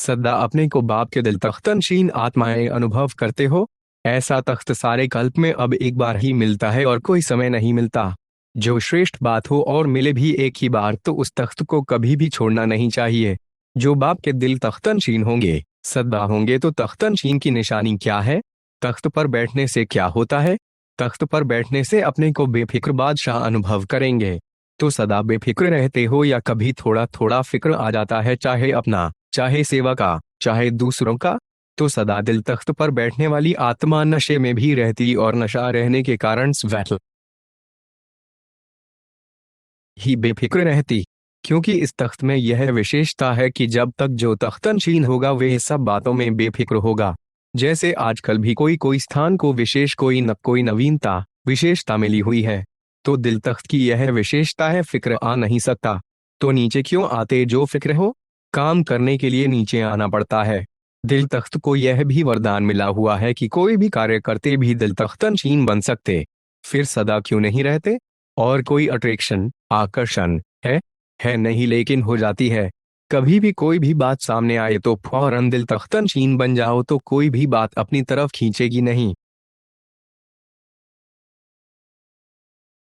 सदा अपने को बाप के दिल तख्तनशीन आत्माएं अनुभव करते हो। ऐसा तख्त सारे कल्प में अब एक बार ही मिलता है और कोई समय नहीं मिलता। जो श्रेष्ठ बात हो और मिले भी एक ही बार तो उस तख्त को कभी भी छोड़ना नहीं चाहिए। जो बाप के दिल तख्तनशीन होंगे, सदा होंगे, तो तख्तनशीन की निशानी क्या है? तख्त पर बैठने से क्या होता है? तख्त पर बैठने से अपने को बेफिक्र बादशाह अनुभव करेंगे। तो सदा बेफिक्र रहते हो या कभी थोड़ा थोड़ा फिक्र आ जाता है, चाहे अपना, चाहे सेवा का, चाहे दूसरों का? तो सदा दिल तख्त पर बैठने वाली आत्मा नशे में भी रहती और नशा रहने के कारण स्वैतल ही बेफिक्र रहती। क्योंकि इस तख्त में यह विशेषता है कि जब तक जो तख्तनशीन होगा वह सब बातों में बेफिक्र होगा। जैसे आजकल भी कोई कोई स्थान को विशेष कोई नवीनता विशेषता मिली हुई है, तो दिल तख्त की यह विशेषता है, फिक्र आ नहीं सकता। तो नीचे क्यों आते जो फिक्र हो? काम करने के लिए नीचे आना पड़ता है। दिल तख्त को यह भी वरदान मिला हुआ है कि कोई भी कार्य करते भी दिल तख्तनशीन बन सकते। फिर सदा क्यों नहीं रहते? और कोई अट्रैक्शन, आकर्षण है नहीं, लेकिन हो जाती है। कभी भी कोई भी बात सामने आए तो फौरन दिल तख्तनशीन बन जाओ, तो कोई भी बात अपनी तरफ खींचेगी नहीं।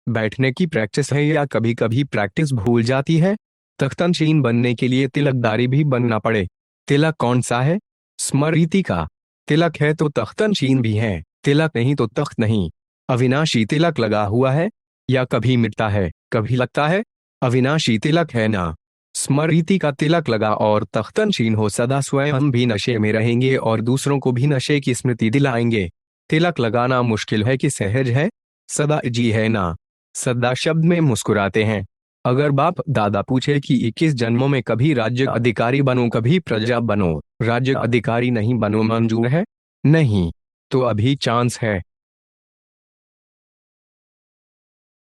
बैठने की प्रैक्टिस है या कभी कभी प्रैक्टिस भूल जाती है? तख्तनशीन बनने के लिए तिलकदारी भी बनना पड़े। तिलक कौन सा है? स्मृति का। तिलक है तो तख्तनशीन भी है, तिलक नहीं तो तख्त नहीं। अविनाशी तिलक लगा हुआ है, या कभी मिटता है कभी लगता है। अविनाशी तिलक है ना। स्मृति का तिलक लगा और तख्तनशीन हो, सदा स्वयं भी नशे में रहेंगे और दूसरों को भी नशे की स्मृति दिलाएंगे। तिलक लगाना मुश्किल है कि सहज है? सदा जी है ना। सदा शब्द में मुस्कुराते हैं। अगर बाप दादा पूछे कि 21 जन्मों में कभी राज्य अधिकारी बनो कभी प्रजा बनो, राज्य अधिकारी नहीं बनो, मंजूर है? नहीं। तो अभी चांस है,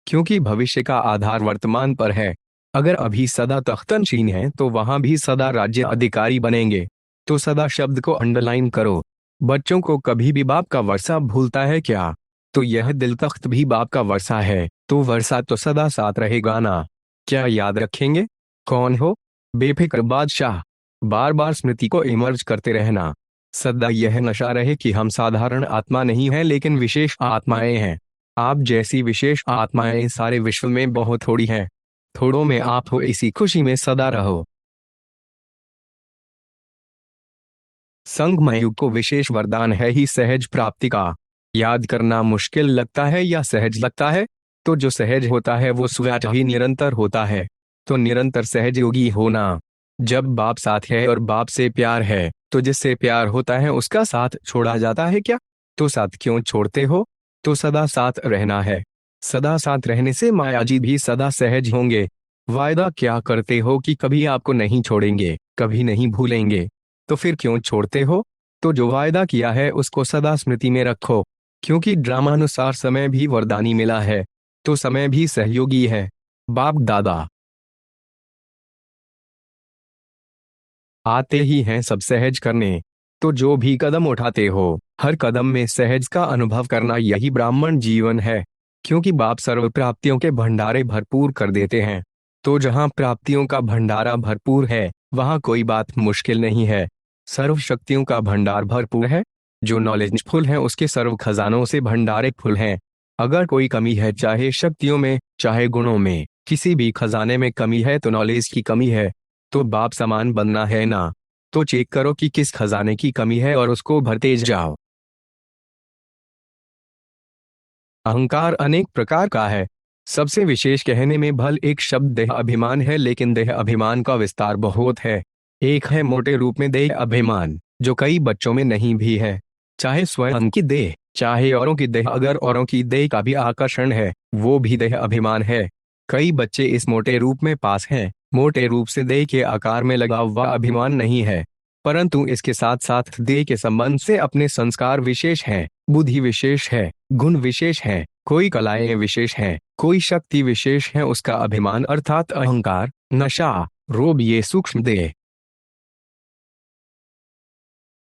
क्योंकि भविष्य का आधार वर्तमान पर है। अगर अभी सदा तख्तनशीन है तो वहां भी सदा राज्य अधिकारी बनेंगे। तो सदा शब्द को अंडरलाइन करो। बच्चों को कभी भी बाप का वर्षा भूलता है क्या? तो यह दिल तख्त भी बाप का वर्षा है, तो वर्षा तो सदा साथ रहेगा ना। क्या याद रखेंगे? कौन हो? बेफिक्र बादशाह। बार बार स्मृति को इमर्ज करते रहना। सदा यह नशा रहे कि हम साधारण आत्मा नहीं हैं लेकिन विशेष आत्माएं हैं। आप जैसी विशेष आत्माएं सारे विश्व में बहुत थोड़ी हैं। थोड़ों में आप हो, इसी खुशी में सदा रहो। संगमय युग को विशेष वरदान है ही सहज प्राप्ति का। याद करना मुश्किल लगता है या सहज लगता है? तो जो सहज होता है वो स्वतः ही निरंतर होता है। तो निरंतर सहज योगी होना। जब बाप साथ है और बाप से प्यार है, तो जिससे प्यार होता है उसका साथ छोड़ा जाता है क्या? तो साथ क्यों छोड़ते हो? तो सदा साथ रहना है। सदा साथ रहने से मायाजी भी सदा सहज होंगे। वायदा क्या करते हो कि कभी आपको नहीं छोड़ेंगे, कभी नहीं भूलेंगे? तो फिर क्यों छोड़ते हो? तो जो वायदा किया है उसको सदा स्मृति में रखो। क्योंकि ड्रामानुसार समय भी वरदानी मिला है, तो समय भी सहयोगी है। बाप दादा आते ही हैं सब सहज करने। तो जो भी कदम उठाते हो, हर कदम में सहज का अनुभव करना, यही ब्राह्मण जीवन है। क्योंकि बाप सर्व प्राप्तियों के भंडारे भरपूर कर देते हैं। तो जहाँ प्राप्तियों का भंडारा भरपूर है वहाँ कोई बात मुश्किल नहीं है। सर्व शक्तियों का भंडार भरपूर है। जो नॉलेजफुल है उसके सर्व खजानों से भंडारे फुल हैं। अगर कोई कमी है, चाहे शक्तियों में चाहे गुणों में, किसी भी खजाने में कमी है तो नॉलेज की कमी है। तो बाप समान बनना है ना। तो चेक करो कि किस खजाने की कमी है और उसको भरते जाओ। अहंकार अनेक प्रकार का है। सबसे विशेष कहने में भल एक शब्द देह अभिमान है, लेकिन देह अभिमान का विस्तार बहुत है। एक है मोटे रूप में देह अभिमान, जो कई बच्चों में नहीं भी है। चाहे स्वयं की देह, चाहे औरों की देह, अगर औरों की देह का भी आकर्षण है, वो भी देह अभिमान है। कई बच्चे इस मोटे रूप में पास हैं। मोटे रूप से देह के आकार में लगा हुआ अभिमान नहीं है, परंतु इसके साथ साथ देह के संबंध से अपने संस्कार विशेष हैं, बुद्धि विशेष है, गुण विशेष हैं, कोई कलाएं विशेष हैं, कोई शक्ति विशेष है, उसका अभिमान अर्थात अहंकार, नशा, रोब, ये सूक्ष्म देह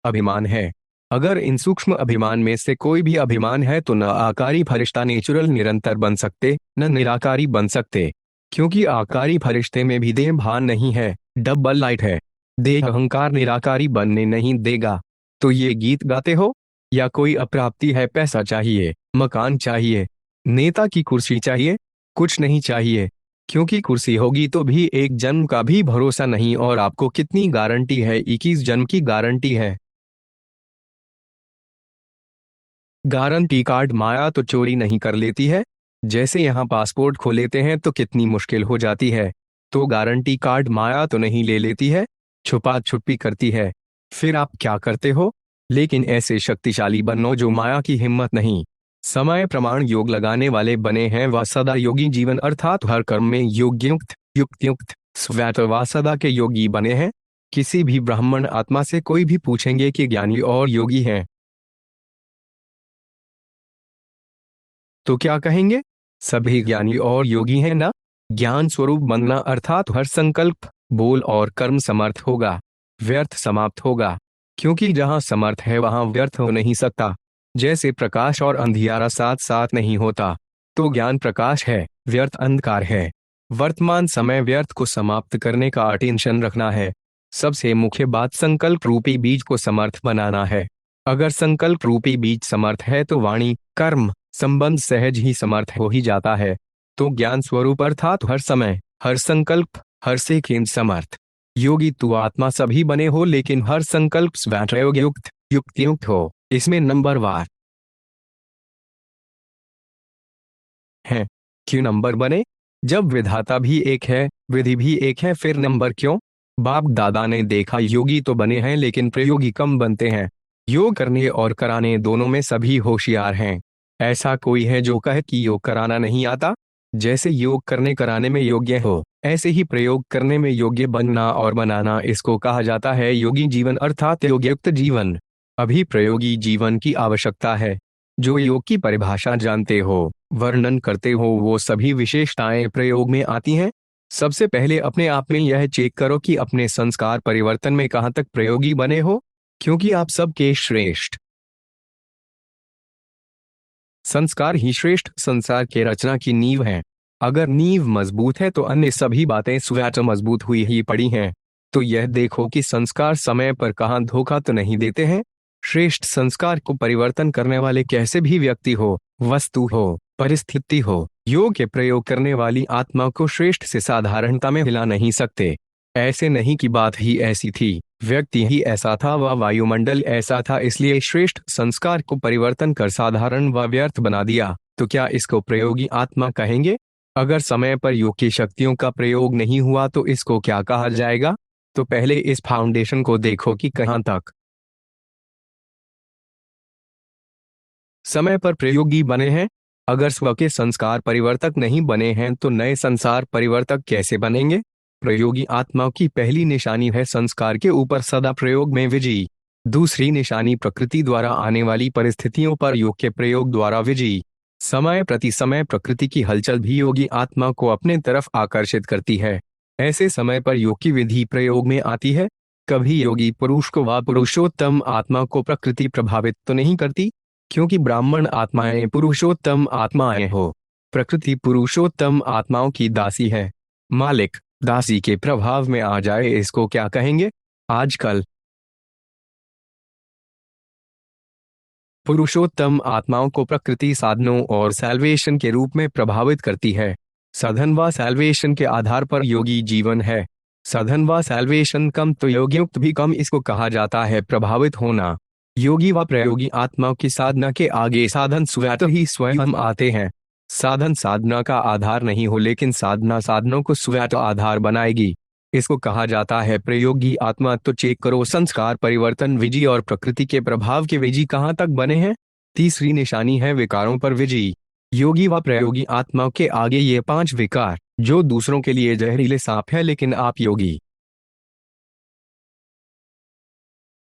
अभिमान है। अगर इन सूक्ष्म अभिमान में से कोई भी अभिमान है तो न आकारी फरिश्ता नेचुरल निरंतर बन सकते, न निराकारी बन सकते। क्योंकि आकारी फरिश्ते में भी देह भान नहीं है, डबल लाइट है। देह अहंकार निराकारी बनने नहीं देगा। तो ये गीत गाते हो, या कोई अप्राप्ति है? पैसा चाहिए, मकान चाहिए, नेता की कुर्सी चाहिए? कुछ नहीं चाहिए, क्योंकि कुर्सी होगी तो भी एक जन्म का भी भरोसा नहीं, और आपको कितनी गारंटी है? 21 जन्म की गारंटी है। गारंटी कार्ड माया तो चोरी नहीं कर लेती है। जैसे यहाँ पासपोर्ट खो लेते हैं तो कितनी मुश्किल हो जाती है, तो गारंटी कार्ड माया तो नहीं ले लेती है, छुपा छुपी करती है। फिर आप क्या करते हो? लेकिन ऐसे शक्तिशाली बनो जो माया की हिम्मत नहीं। समय प्रमाण योग लगाने वाले बने हैं व सदा योगी जीवन, अर्थात हर कर्म में योग्युक्त युक्तयुक्त स्वैत व सदा के योगी बने हैं। किसी भी ब्राह्मण आत्मा से कोई भी पूछेंगे कि ज्ञानी और योगी हैं, तो क्या कहेंगे? सभी ज्ञानी और योगी हैं ना। ज्ञान स्वरूप बनना अर्थात हर संकल्प, बोल और कर्म समर्थ होगा, व्यर्थ समाप्त होगा। क्योंकि जहां समर्थ है वहां व्यर्थ हो नहीं सकता। जैसे प्रकाश और अंधियारा साथ साथ नहीं होता, तो ज्ञान प्रकाश है, व्यर्थ अंधकार है। वर्तमान समय व्यर्थ को समाप्त करने का अटेंशन रखना है। सबसे मुख्य बात संकल्प रूपी बीज को समर्थ बनाना है। अगर संकल्प रूपी बीज समर्थ है तो वाणी, कर्म, संबंध सहज ही समर्थ हो ही जाता है। तो ज्ञान स्वरूप अर्थात हर समय, हर संकल्प, हर सेकंड समर्थ योगी तू आत्मा सभी बने हो, लेकिन हर संकल्प स्वयं युक्त युक्तियुक्त हो। इसमें नंबर वार है। क्यों नंबर बने? जब विधाता भी एक है, विधि भी एक है, फिर नंबर क्यों? बाप दादा ने देखा योगी तो बने हैं लेकिन प्रयोगी कम बनते हैं। योग करने और कराने दोनों में सभी होशियार हैं। ऐसा कोई है जो कहे कि योग कराना नहीं आता? जैसे योग करने कराने में योग्य हो, ऐसे ही प्रयोग करने में योग्य बनना और बनाना, इसको कहा जाता है योगी जीवन, अर्थात योगयुक्त जीवन। अभी प्रयोगी जीवन की आवश्यकता है। जो योग की परिभाषा जानते हो, वर्णन करते हो, वो सभी विशेषताएं प्रयोग में आती हैं। सबसे पहले अपने आप में यह चेक करो कि अपने संस्कार परिवर्तन में कहाँ तक प्रयोगी बने हो, क्योंकि आप सबके श्रेष्ठ संस्कार ही श्रेष्ठ संसार के रचना की नींव है। अगर नींव मजबूत है तो अन्य सभी बातें स्वतः मजबूत हुई ही पड़ी हैं। तो यह देखो कि संस्कार समय पर कहाँ धोखा तो नहीं देते हैं। श्रेष्ठ संस्कार को परिवर्तन करने वाले कैसे भी व्यक्ति हो, वस्तु हो, परिस्थिति हो, योग के प्रयोग करने वाली आत्मा को श्रेष्ठ से साधारणता में हिला नहीं सकते। ऐसे नहीं कि बात ही ऐसी थी, व्यक्ति ही ऐसा था व वायुमंडल ऐसा था, इसलिए श्रेष्ठ संस्कार को परिवर्तन कर साधारण व व्यर्थ बना दिया। तो क्या इसको प्रयोगी आत्मा कहेंगे? अगर समय पर योग की शक्तियों का प्रयोग नहीं हुआ तो इसको क्या कहा जाएगा? तो पहले इस फाउंडेशन को देखो कि कहाँ तक समय पर प्रयोगी बने हैं। अगर स्व के संस्कार परिवर्तक नहीं बने हैं तो नए संसार परिवर्तक कैसे बनेंगे? प्रयोगी आत्मा की पहली निशानी है संस्कार के ऊपर सदा प्रयोग में विजयी। दूसरी निशानी प्रकृति द्वारा आने वाली परिस्थितियों पर योग के प्रयोग द्वारा विजयी। समय प्रति समय प्रकृति की हलचल भी योगी आत्मा को अपने तरफ आकर्षित करती है। ऐसे समय पर योग की विधि प्रयोग में आती है। कभी योगी पुरुष को व पुरुषोत्तम आत्मा को प्रकृति प्रभावित तो नहीं करती, क्योंकि ब्राह्मण आत्माएं पुरुषोत्तम आत्माएं हो। प्रकृति पुरुषोत्तम आत्माओं की दासी है। मालिक दासी के प्रभाव में आ जाए, इसको क्या कहेंगे? आजकल पुरुषोत्तम आत्माओं को प्रकृति साधनों और सैल्वेशन के रूप में प्रभावित करती है। साधन व सैल्वेशन के आधार पर योगी जीवन है। साधन व सैल्वेशन कम तो योगयुक्त भी कम, इसको कहा जाता है प्रभावित होना। योगी व प्रयोगी आत्माओं की साधना के आगे साधन स्वतः ही स्वयं आते हैं। साधन साधना का आधार नहीं हो, लेकिन साधना साधनों को स्वतः आधार बनाएगी। इसको कहा जाता है प्रयोगी आत्मा। तो चेक करो संस्कार परिवर्तन विजयी और प्रकृति के प्रभाव के विजयी कहाँ तक बने हैं। तीसरी निशानी है विकारों पर विजयी। योगी व प्रयोगी आत्मा के आगे ये 5 विकार, जो दूसरों के लिए जहरीले सांप है, लेकिन आप योगी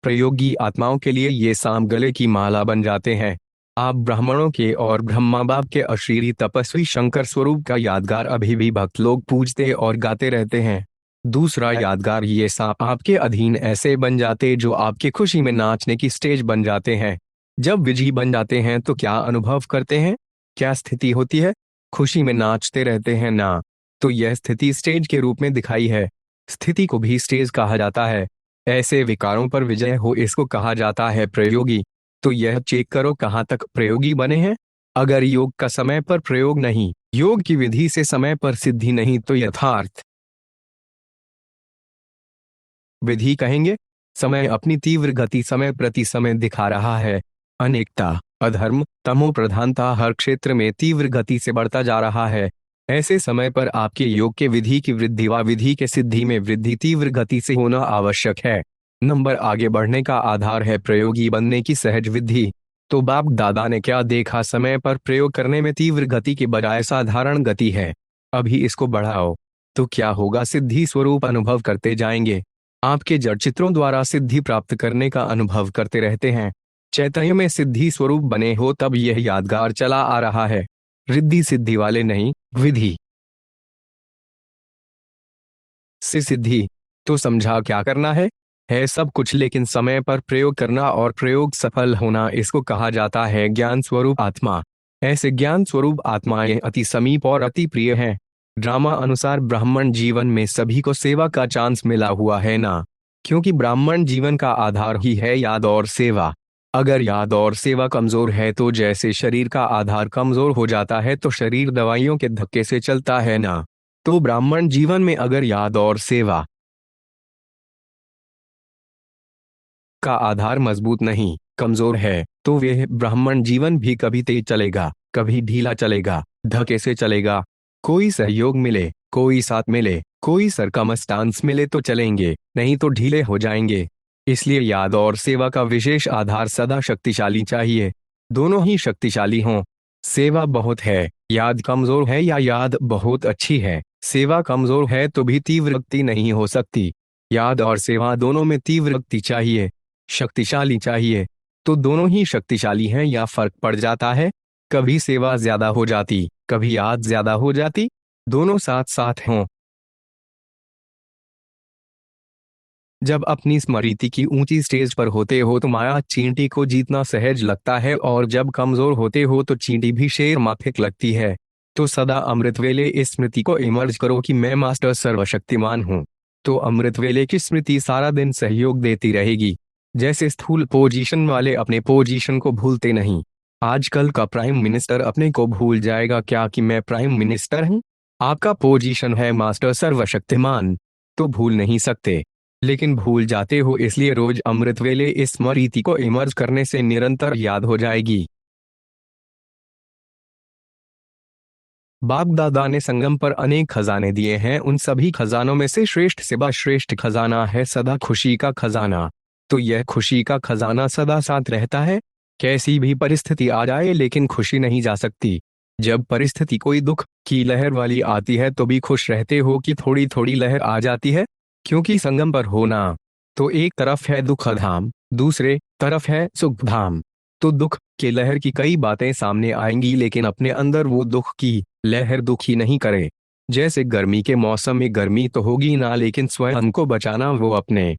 प्रयोगी आत्माओं के लिए ये सांप गले की माला बन जाते हैं। आप ब्राह्मणों के और ब्रह्मा बाप के अशरीरी तपस्वी शंकर स्वरूप का यादगार अभी भी भक्त लोग पूजते और गाते रहते हैं। दूसरा यादगार, ये सांप आपके अधीन ऐसे बन जाते जो आपके खुशी में नाचने की स्टेज बन जाते हैं। जब विजयी बन जाते हैं तो क्या अनुभव करते हैं? क्या स्थिति होती है? खुशी में नाचते रहते हैं ना। तो यह स्थिति स्टेज के रूप में दिखाई है। स्थिति को भी स्टेज कहा जाता है। ऐसे विकारों पर विजय हो इसको कहा जाता है प्रयोगी। तो यह चेक करो कहाँ तक प्रयोगी बने हैं। अगर योग का समय पर प्रयोग नहीं, योग की विधि से समय पर सिद्धि नहीं, तो यथार्थ विधि कहेंगे। समय अपनी तीव्र गति समय प्रति समय दिखा रहा है। अनेकता, अधर्म, तमो प्रधानता हर क्षेत्र में तीव्र गति से बढ़ता जा रहा है। ऐसे समय पर आपके योग के विधि की वृद्धि व विधि के सिद्धि में वृद्धि तीव्र गति से होना आवश्यक है। नंबर आगे बढ़ने का आधार है प्रयोगी बनने की सहज विधि। तो बाप दादा ने क्या देखा, समय पर प्रयोग करने में तीव्र गति के बजाय साधारण गति है। अभी इसको बढ़ाओ तो क्या होगा, सिद्धि स्वरूप अनुभव करते जाएंगे। आपके जड़ चित्रों द्वारा सिद्धि प्राप्त करने का अनुभव करते रहते हैं। चैतन्य में सिद्धि स्वरूप बने हो तब यह यादगार चला आ रहा है। रिद्धि सिद्धि वाले नहीं, विधि से सिद्धि। तो समझा क्या करना है सब कुछ, लेकिन समय पर प्रयोग करना और प्रयोग सफल होना, इसको कहा जाता है ज्ञान स्वरूप आत्मा। ऐसे ज्ञान स्वरूप आत्माएं अति समीप और अति प्रिय हैं। ड्रामा अनुसार ब्राह्मण जीवन में सभी को सेवा का चांस मिला हुआ है ना, क्योंकि ब्राह्मण जीवन का आधार ही है याद और सेवा। अगर याद और सेवा कमजोर है तो जैसे शरीर का आधार कमजोर हो जाता है तो शरीर दवाइयों के धक्के से चलता है ना। तो ब्राह्मण जीवन में अगर याद और सेवा का आधार मजबूत नहीं, कमजोर है, तो वह ब्राह्मण जीवन भी कभी तेज चलेगा, कभी ढीला चलेगा, धक्के से चलेगा। कोई सहयोग मिले, कोई साथ मिले, कोई सरकमस्टांस मिले तो चलेंगे, नहीं तो ढीले हो जाएंगे। इसलिए याद और सेवा का विशेष आधार सदा शक्तिशाली चाहिए। दोनों ही शक्तिशाली हों। सेवा बहुत है, याद कमजोर है, या याद बहुत अच्छी है, सेवा कमजोर है तो भी तीव्र भक्ति नहीं हो सकती। याद और सेवा दोनों में तीव्र भक्ति चाहिए, शक्तिशाली चाहिए। तो दोनों ही शक्तिशाली हैं या फर्क पड़ जाता है, कभी सेवा ज्यादा हो जाती, कभी याद ज्यादा हो जाती, दोनों साथ साथ हों। जब अपनी स्मृति की ऊंची स्टेज पर होते हो तो माया चींटी को जीतना सहज लगता है, और जब कमजोर होते हो तो चींटी भी शेर माफिक लगती है। तो सदा अमृत वेले इस स्मृति को इमर्ज करो कि मैं मास्टर सर्वशक्तिमान हूँ। तो अमृत वेले की स्मृति सारा दिन सहयोग देती रहेगी। जैसे स्थूल पोजीशन वाले अपने पोजीशन को भूलते नहीं। आजकल का प्राइम मिनिस्टर अपने को भूल जाएगा क्या कि मैं प्राइम मिनिस्टर हूँ। आपका पोजीशन है मास्टर सर्वशक्तिमान, तो भूल नहीं सकते, लेकिन भूल जाते हो, इसलिए रोज अमृत वेले इस स्मृति को इमर्ज करने से निरंतर याद हो जाएगी। बाप दादा ने संगम पर अनेक खजाने दिए हैं, उन सभी खजानों में से श्रेष्ठ से श्रेष्ठ खजाना है सदा खुशी का खजाना। तो यह खुशी का खजाना सदा साथ रहता है। कैसी भी परिस्थिति आ जाए लेकिन खुशी नहीं जा सकती। जब परिस्थिति कोई दुख की लहर वाली आती है तो भी खुश रहते हो कि थोड़ी थोड़ी लहर आ जाती है, क्योंकि संगम पर होना। तो एक तरफ है दुख धाम, दूसरे तरफ है सुख धाम। तो दुख के लहर की कई बातें सामने आएंगी, लेकिन अपने अंदर वो दुख की लहर दुखी नहीं करे। जैसे गर्मी के मौसम में गर्मी तो होगी ना, लेकिन स्वयं को बचाना वो अपने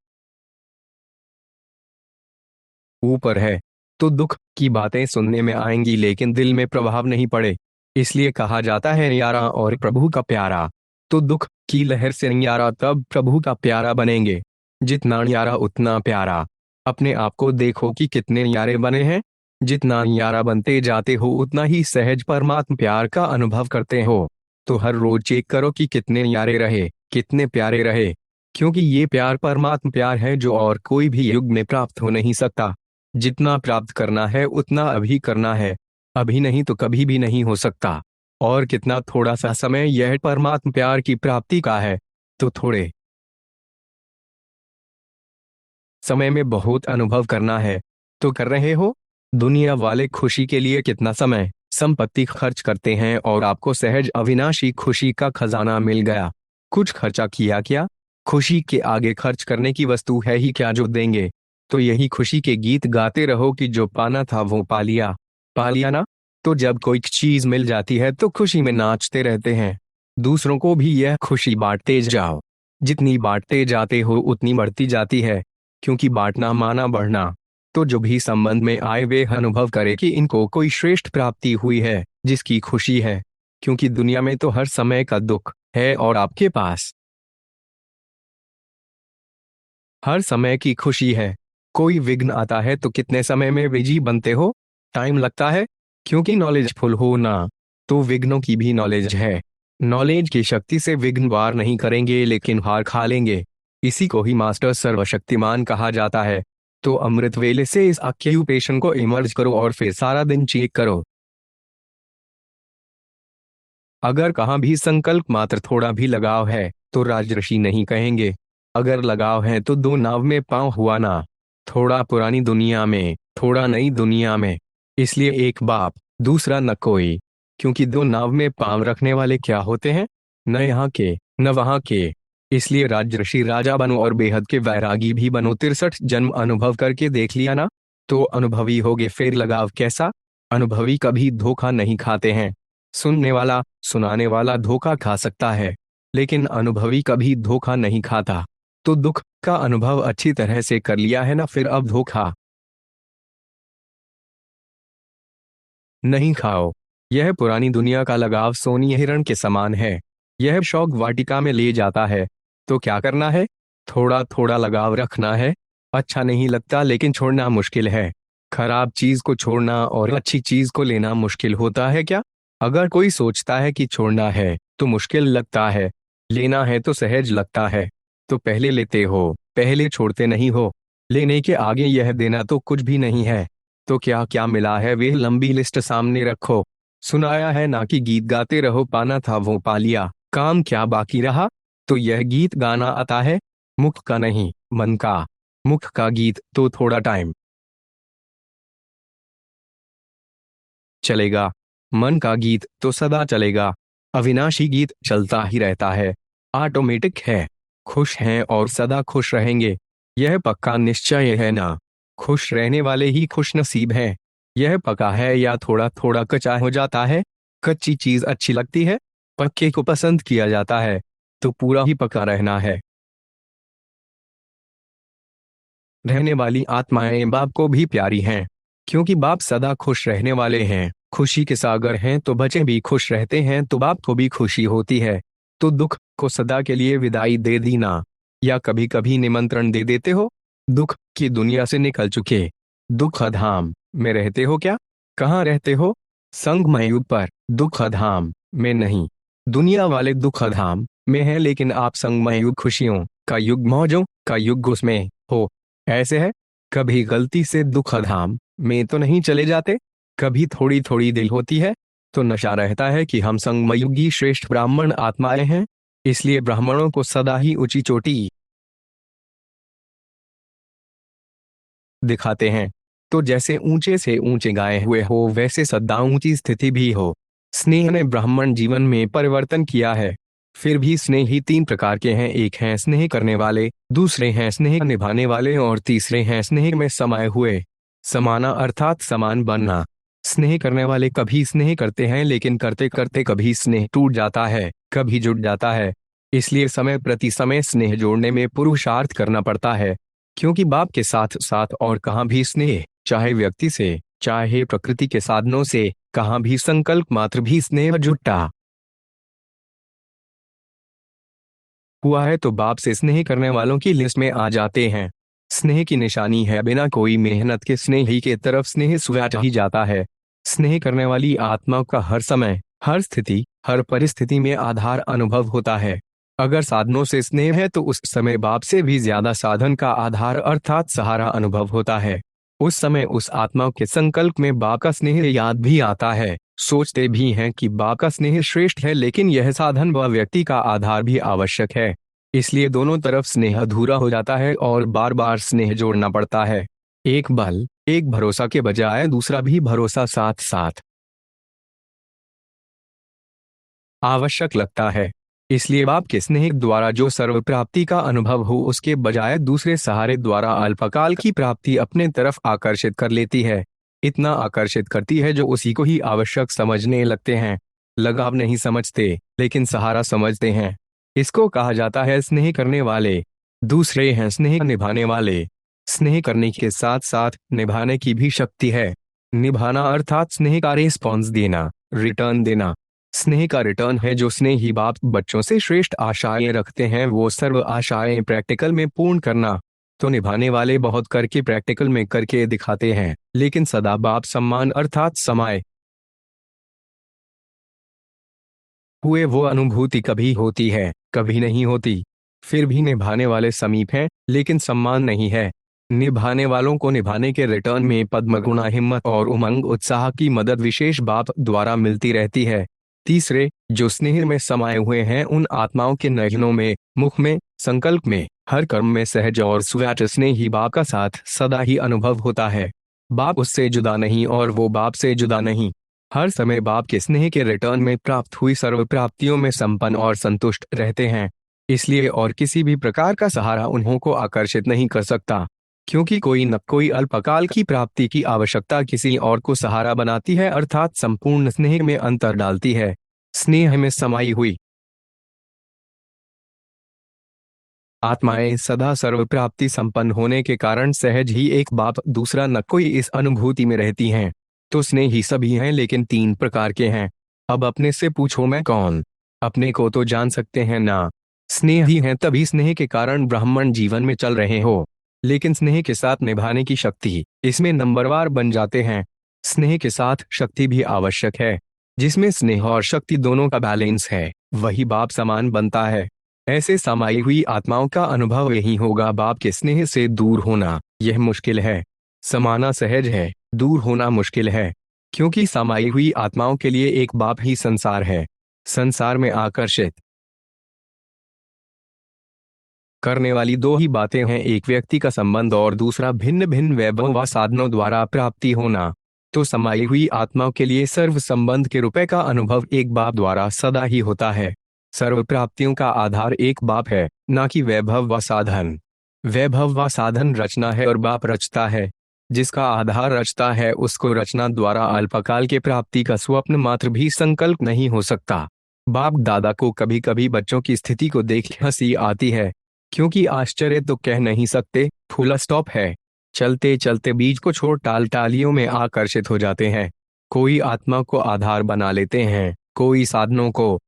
ऊपर है। तो दुख की बातें सुनने में आएंगी लेकिन दिल में प्रभाव नहीं पड़े। इसलिए कहा जाता है न्यारा और प्रभु का प्यारा। तो दुख की लहर से न्यारा तब प्रभु का प्यारा बनेंगे। जितना न्यारा उतना प्यारा। अपने आप को देखो कि कितने न्यारे बने हैं। जितना न्यारा बनते जाते हो उतना ही सहज परमात्म प्यार का अनुभव करते हो। तो हर रोज चेक करो कि कितने न्यारे रहे, कितने प्यारे रहे, क्योंकि ये प्यार परमात्म प्यार है जो और कोई भी युग में प्राप्त हो नहीं सकता। जितना प्राप्त करना है उतना अभी करना है, अभी नहीं तो कभी भी नहीं हो सकता। और कितना थोड़ा सा समय यह परमात्म प्यार की प्राप्ति का है। तो थोड़े समय में बहुत अनुभव करना है, तो कर रहे हो। दुनिया वाले खुशी के लिए कितना समय संपत्ति खर्च करते हैं और आपको सहज अविनाशी खुशी का खजाना मिल गया। कुछ खर्चा किया क्या? खुशी के आगे खर्च करने की वस्तु है ही क्या जो देंगे। तो यही खुशी के गीत गाते रहो कि जो पाना था वो पा लिया ना। तो जब कोई चीज मिल जाती है तो खुशी में नाचते रहते हैं। दूसरों को भी यह खुशी बांटते जाओ। जितनी बांटते जाते हो उतनी बढ़ती जाती है, क्योंकि बांटना माना बढ़ना। तो जो भी संबंध में आए वे अनुभव करे कि इनको कोई श्रेष्ठ प्राप्ति हुई है जिसकी खुशी है, क्योंकि दुनिया में तो हर समय का दुख है और आपके पास हर समय की खुशी है। कोई विघ्न आता है तो कितने समय में विजयी बनते हो? टाइम लगता है, क्योंकि नॉलेजफुल हो ना, तो विघ्नों की भी नॉलेज है। नॉलेज की शक्ति से विघ्न वार नहीं करेंगे लेकिन हार खा लेंगे। इसी को ही मास्टर सर्वशक्तिमान कहा जाता है। तो अमृत वेले से इस ऑक्यूपेशन को इमर्ज करो और फिर सारा दिन चेक करो। अगर कहाँ भी संकल्प मात्र थोड़ा भी लगाव है तो राजऋषि नहीं कहेंगे। अगर लगाव है तो दो नाव में पांव हुआ ना, थोड़ा पुरानी दुनिया में, थोड़ा नई दुनिया में। इसलिए एक बाप, दूसरा न कोई। क्योंकि दो नाव में पांव रखने वाले क्या होते हैं? न यहाँ के न वहाँ के। इसलिए राजऋषि राजा बनो और बेहद के वैरागी भी बनो। 63 जन्म अनुभव करके देख लिया ना, तो अनुभवी होगे। फिर लगाव कैसा? अनुभवी कभी धोखा नहीं खाते हैं। सुनने वाला, सुनाने वाला धोखा खा सकता है, लेकिन अनुभवी कभी धोखा नहीं खाता। तो दुख का अनुभव अच्छी तरह से कर लिया है ना, फिर अब धोखा नहीं खाओ। यह पुरानी दुनिया का लगाव सोनी हिरण के समान है। यह शौक वाटिका में ले जाता है। तो क्या करना है? थोड़ा थोड़ा लगाव रखना है। अच्छा नहीं लगता लेकिन छोड़ना मुश्किल है। खराब चीज को छोड़ना और अच्छी चीज को लेना मुश्किल होता है क्या? अगर कोई सोचता है कि छोड़ना है तो मुश्किल लगता है, लेना है तो सहज लगता है। तो पहले लेते हो, पहले छोड़ते नहीं हो। लेने के आगे यह देना तो कुछ भी नहीं है। तो क्या क्या मिला है वे लंबी लिस्ट सामने रखो। सुनाया है ना कि गीत गाते रहो, पाना था वो पा लिया, काम क्या बाकी रहा? तो यह गीत गाना आता है, मुख का नहीं, मन का। मुख का गीत तो थोड़ा टाइम चलेगा, मन का गीत तो सदा चलेगा। अविनाशी गीत चलता ही रहता है, ऑटोमेटिक है। खुश हैं और सदा खुश रहेंगे, यह पक्का निश्चय है ना। खुश रहने वाले ही खुश नसीब हैं। यह पका है या थोड़ा थोड़ा कच्चा हो जाता है? कच्ची चीज अच्छी लगती है, पक्के को पसंद किया जाता है। तो पूरा ही पका रहना है। रहने वाली आत्माएं बाप को भी प्यारी हैं, क्योंकि बाप सदा खुश रहने वाले हैं, खुशी के सागर हैं। तो बच्चे भी खुश रहते हैं तो बाप को भी खुशी होती है। तो दुख को सदा के लिए विदाई दे दी ना, या कभी कभी निमंत्रण दे देते हो? दुख की दुनिया से निकल चुके दुख धाम में रहते हो क्या? कहाँ रहते हो? संगमय युग पर, दुख धाम में नहीं। दुनिया वाले दुख धाम में है, लेकिन आप संगमय युग, खुशियों का युग, मौजों का युग उसमें हो। ऐसे है, कभी गलती से दुख धाम में तो नहीं चले जाते। कभी थोड़ी थोड़ी दिल होती है तो नशा रहता है कि हम संगमयुगी श्रेष्ठ ब्राह्मण आत्माएं हैं। इसलिए ब्राह्मणों को सदा ही ऊंची चोटी दिखाते हैं। तो जैसे ऊंचे से ऊंचे गाए हुए हो, वैसे सदा ऊंची स्थिति भी हो। स्नेह ने ब्राह्मण जीवन में परिवर्तन किया है। फिर भी स्नेह ही 3 प्रकार के हैं। एक हैं स्नेह करने वाले, दूसरे हैं स्नेह निभाने वाले और तीसरे हैं स्नेह में समाये हुए। समाना अर्थात समान बनना। स्नेह करने वाले कभी स्नेह करते हैं, लेकिन करते करते कभी स्नेह टूट जाता है, कभी जुट जाता है। इसलिए समय प्रति समय स्नेह जोड़ने में पुरुषार्थ करना पड़ता है। क्योंकि बाप के साथ साथ और कहाँ भी स्नेह, चाहे व्यक्ति से, चाहे प्रकृति के साधनों से, कहाँ भी संकल्प मात्र भी स्नेह जुटा हुआ है तो बाप से स्नेह करने वालों की लिस्ट में आ जाते हैं। स्नेह की निशानी है, बिना कोई मेहनत के स्नेह ही के तरफ स्नेह स्वतः ही जाता है। स्नेह करने वाली आत्मा का हर समय, हर स्थिति, हर परिस्थिति में आधार अनुभव होता है। अगर साधनों से स्नेह है तो उस समय बाप से भी ज्यादा साधन का आधार अर्थात सहारा अनुभव होता है। उस समय उस आत्मा के संकल्प में बाप का स्नेह याद भी आता है। सोचते भी हैं कि बाप का स्नेह श्रेष्ठ है, लेकिन यह साधन व व्यक्ति का आधार भी आवश्यक है। इसलिए दोनों तरफ स्नेह अधूरा हो जाता है और बार बार स्नेह जोड़ना पड़ता है। एक बल, एक भरोसा के बजाय दूसरा भी भरोसा साथ साथ आवश्यक लगता है। इसलिए बाप के स्नेह द्वारा जो सर्व प्राप्ति का अनुभव हो, उसके बजाय दूसरे सहारे द्वारा अल्पकाल की प्राप्ति अपने तरफ आकर्षित कर लेती है। इतना आकर्षित करती है जो उसी को ही आवश्यक समझने लगते हैं। लगाव नहीं समझते, लेकिन सहारा समझते हैं। इसको कहा जाता है स्नेह करने वाले। दूसरे हैं स्नेह निभाने वाले। स्नेह करने के साथ साथ निभाने की भी शक्ति है। निभाना अर्थात स्नेह का रिस्पॉन्स देना, रिटर्न देना। स्नेह का रिटर्न है जो स्नेही बाप बच्चों से श्रेष्ठ आशाएं रखते हैं, वो सर्व आशाएं प्रैक्टिकल में पूर्ण करना। तो निभाने वाले बहुत करके प्रैक्टिकल में करके दिखाते हैं, लेकिन सदा बाप सम्मान अर्थात समाये हुए वो अनुभूति कभी होती है, कभी नहीं होती। फिर भी निभाने वाले समीप हैं, लेकिन सम्मान नहीं है। निभाने वालों को निभाने के रिटर्न में पद्म गुणा हिम्मत और उमंग उत्साह की मदद विशेष बाप द्वारा मिलती रहती है। तीसरे, जो स्नेह में समाये हुए हैं, उन आत्माओं के नयनों में, मुख में, संकल्प में, हर कर्म में सहज और स्वयं स्नेही बाप का साथ सदा ही अनुभव होता है। बाप उससे जुदा नहीं और वो बाप से जुदा नहीं। हर समय बाप के स्नेह के रिटर्न में प्राप्त हुई सर्व प्राप्तियों में संपन्न और संतुष्ट रहते हैं। इसलिए और किसी भी प्रकार का सहारा उन्हों को आकर्षित नहीं कर सकता, क्योंकि कोई न कोई अल्पकाल की प्राप्ति की आवश्यकता किसी और को सहारा बनाती है, अर्थात संपूर्ण स्नेह में अंतर डालती है। स्नेह में समाई हुई आत्माएं सदा सर्व प्राप्ति संपन्न होने के कारण सहज ही एक बाप दूसरा न कोई इस अनुभूति में रहती हैं। तो स्नेह ही सभी हैं, लेकिन तीन प्रकार के हैं। अब अपने से पूछो मैं कौन? अपने को तो जान सकते हैं ना। स्नेह ही है, तभी स्नेह के कारण ब्राह्मण जीवन में चल रहे हो। लेकिन स्नेह के साथ निभाने की शक्ति, इसमें नंबरवार बन जाते हैं। स्नेह के साथ शक्ति भी आवश्यक है। जिसमें स्नेह और शक्ति दोनों का बैलेंस है, वही बाप समान बनता है। ऐसे समाई हुई आत्माओं का अनुभव यही होगा। बाप के स्नेह से दूर होना यह मुश्किल है, समाना सहज है, दूर होना मुश्किल है। क्योंकि समाई हुई आत्माओं के लिए एक बाप ही संसार है। संसार में आकर्षित करने वाली दो ही बातें हैं, एक व्यक्ति का संबंध और दूसरा भिन्न भिन्न वैभव व साधनों द्वारा प्राप्ति होना। तो समाई हुई आत्माओं के लिए सर्व संबंध के रुपए का अनुभव एक बाप द्वारा सदा ही होता है। सर्व प्राप्तियों का आधार एक बाप है, ना कि वैभव व साधन। वैभव व साधन रचना है और बाप रचता है। जिसका आधार रचता है, उसको रचना द्वारा अल्पकाल के प्राप्ति का स्वप्न मात्र भी संकल्प नहीं हो सकता। बाप दादा को कभी कभी बच्चों की स्थिति को देख हंसी आती है, क्योंकि आश्चर्य तो कह नहीं सकते, फुल स्टॉप है। चलते चलते बीज को छोड़ टाल टालियों में आकर्षित हो जाते हैं। कोई आत्मा को आधार बना लेते हैं, कोई साधनों को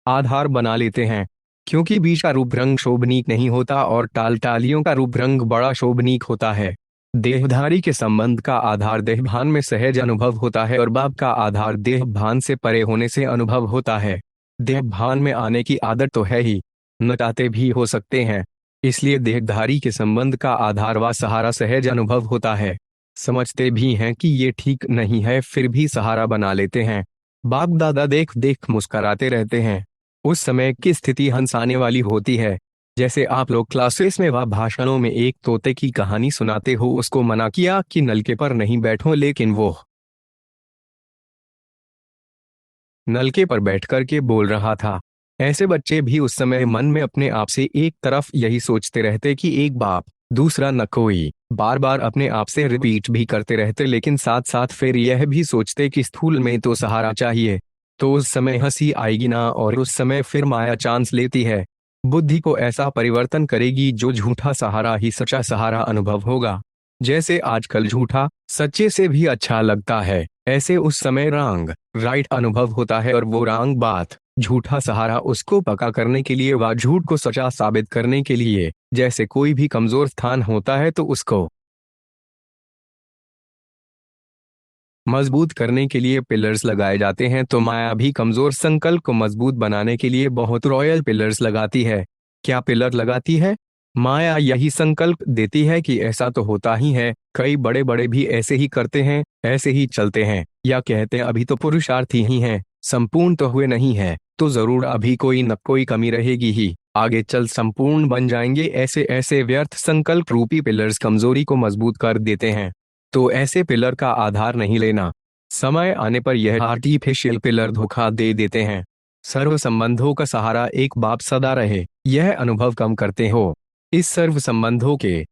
आधार बना लेते हैं। क्योंकि बीज का रूप रंग शोभनीक नहीं होता और टाल टालियों का रूप रंग बड़ा शोभनीक होता है। देहधारी के संबंध का आधार देहभान में सहज अनुभव होता है और बाप का आधार देहभान से परे होने से अनुभव होता है। देहभान में आने की आदत तो है ही, नटाते भी हो सकते हैं। इसलिए देहधारी के संबंध का आधार व सहारा सहज अनुभव होता है। समझते भी हैं कि ये ठीक नहीं है, फिर भी सहारा बना लेते हैं। बाप दादा देख देख मुस्कराते रहते हैं। उस समय की स्थिति हंसाने वाली होती है। जैसे आप लोग क्लासेस में व भाषणों में एक तोते की कहानी सुनाते हो, उसको मना किया कि नलके पर नहीं बैठो, लेकिन वो नलके पर बैठ कर के बोल रहा था। ऐसे बच्चे भी उस समय मन में अपने आप से एक तरफ यही सोचते रहते कि एक बाप दूसरा न कोई, बार बार अपने आप से रिपीट भी करते रहते, लेकिन साथ साथ फिर यह भी सोचते कि स्थूल में तो सहारा चाहिए। तो उस समय हंसी आएगी ना, और उस समय फिर माया चांस लेती है। बुद्धि को ऐसा परिवर्तन करेगी जो झूठा सहारा ही सच्चा सहारा अनुभव होगा। जैसे आजकल झूठा सच्चे से भी अच्छा लगता है, ऐसे उस समय रॉन्ग राइट अनुभव होता है, और वो रॉन्ग बात झूठा सहारा उसको पक्का करने के लिए व झूठ को सच्चा साबित करने के लिए। जैसे कोई भी कमजोर स्थान होता है तो उसको मजबूत करने के लिए पिलर्स लगाए जाते हैं, तो माया भी कमजोर संकल्प को मजबूत बनाने के लिए बहुत रॉयल पिलर्स लगाती है। क्या पिलर लगाती है? माया यही संकल्प देती है कि ऐसा तो होता ही है, कई बड़े बड़े भी ऐसे ही करते हैं, ऐसे ही चलते हैं, या कहते हैं अभी तो पुरुषार्थी ही हैं, संपूर्ण तो हुए नहीं है, तो जरूर अभी कोई न कोई कमी रहेगी ही, आगे चल संपूर्ण बन जाएंगे। ऐसे ऐसे व्यर्थ संकल्प रूपी पिलर्स कमजोरी को मजबूत कर देते हैं। तो ऐसे पिलर का आधार नहीं लेना। समय आने पर यह आर्टिफिशियल पिलर धोखा दे देते हैं। सर्व संबंधों का सहारा एक बाप सदा रहे, यह अनुभव कम करते हो। इस सर्व संबंधों के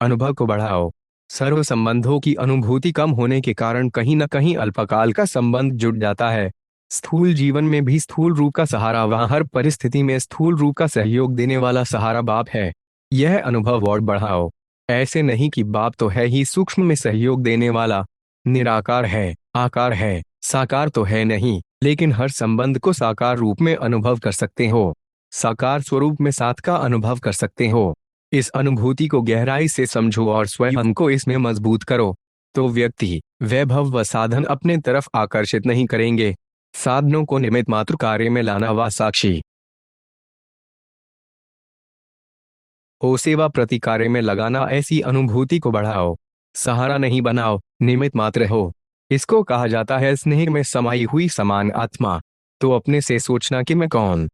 अनुभव को बढ़ाओ। सर्व संबंधों की अनुभूति कम होने के कारण कहीं न कहीं अल्पकाल का संबंध जुड़ जाता है। स्थूल जीवन में भी स्थूल रूप का सहारा व हर परिस्थिति में स्थूल रूप का सहयोग देने वाला सहारा बाप है। यह अनुभव और बढ़ाओ। ऐसे नहीं कि बाप तो है ही सूक्ष्म में सहयोग देने वाला, निराकार है, आकार है, साकार तो है नहीं, लेकिन हर संबंध को साकार रूप में अनुभव कर सकते हो। साकार स्वरूप में साथ का अनुभव कर सकते हो। इस अनुभूति को गहराई से समझो और स्वयं को इसमें मजबूत करो। तो व्यक्ति, वैभव व साधन अपने तरफ आकर्षित नहीं करेंगे। साधनों को निमित्त मात्र कार्य में लाना व साक्षी हो सेवा प्रति कार्य में लगाना, ऐसी अनुभूति को बढ़ाओ। सहारा नहीं बनाओ, निमित्त मात्र हो। इसको कहा जाता है स्नेह में समाई हुई समान आत्मा। तो अपने से सोचना कि मैं कौन